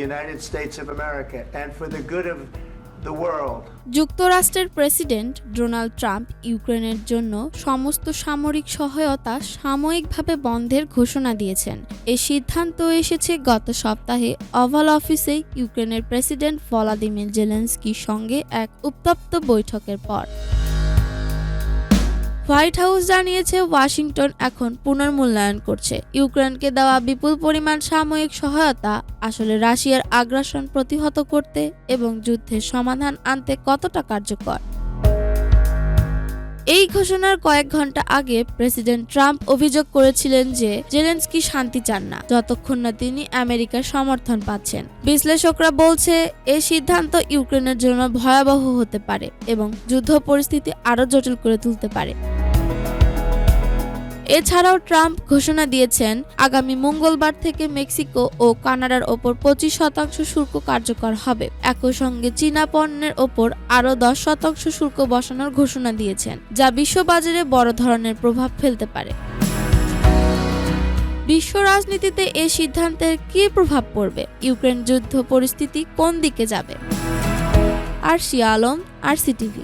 United States of America and for the good of the world. যুক্তরাষ্ট্রের president Donald Trump ইউক্রেনের জন্য সমস্ত সামরিক সহায়তা সাময়িকভাবে বন্ধের ঘোষণা দিয়েছেন। এই সিদ্ধান্ত এসেছে গত সপ্তাহে ওভাল অফিসে ইউক্রেনের প্রেসিডেন্ট ভলোদিমির জেলেনস্কির সঙ্গে এক উত্তপ্ত বৈঠকের পর। হোয়াইট হাউস জানিয়েছে ওয়াশিংটন এখন পুনর্মূল্যায়ন করছে ইউক্রেনকে দেওয়া বিপুল পরিমাণ সাময়িক সহায়তা আসলে রাশিয়ার আগ্রাসন প্রতিহত করতে এবং যুদ্ধের সমাধান আনতে কতটা কার্যকর। এই ঘোষণার কয়েক ঘন্টা আগে প্রেসিডেন্ট ট্রাম্প অভিযোগ করেছিলেন যে জেলেনস্কি শান্তি চান না যতক্ষণ না তিনি আমেরিকার সমর্থন পাচ্ছেন। বিশ্লেষকরা বলছে এই সিদ্ধান্ত ইউক্রেনের জন্য ভয়াবহ হতে পারে এবং যুদ্ধ পরিস্থিতি আরও জটিল করে তুলতে পারে। এছাড়াও ট্রাম্প ঘোষণা দিয়েছেন আগামী মঙ্গলবার থেকে মেক্সিকো ও কানাডার ওপর 25% শুল্ক কার্যকর হবে। একই সঙ্গে চীনা পণ্যের ওপর আরও 10% শুল্ক বসানোর ঘোষণা দিয়েছেন, যা বিশ্ববাজারে বড় ধরনের প্রভাব ফেলতে পারে। বিশ্ব রাজনীতিতে এই সিদ্ধান্তের কী প্রভাব পড়বে? ইউক্রেন যুদ্ধ পরিস্থিতি কোন দিকে যাবে? আরশিয়া আলম, RCTV।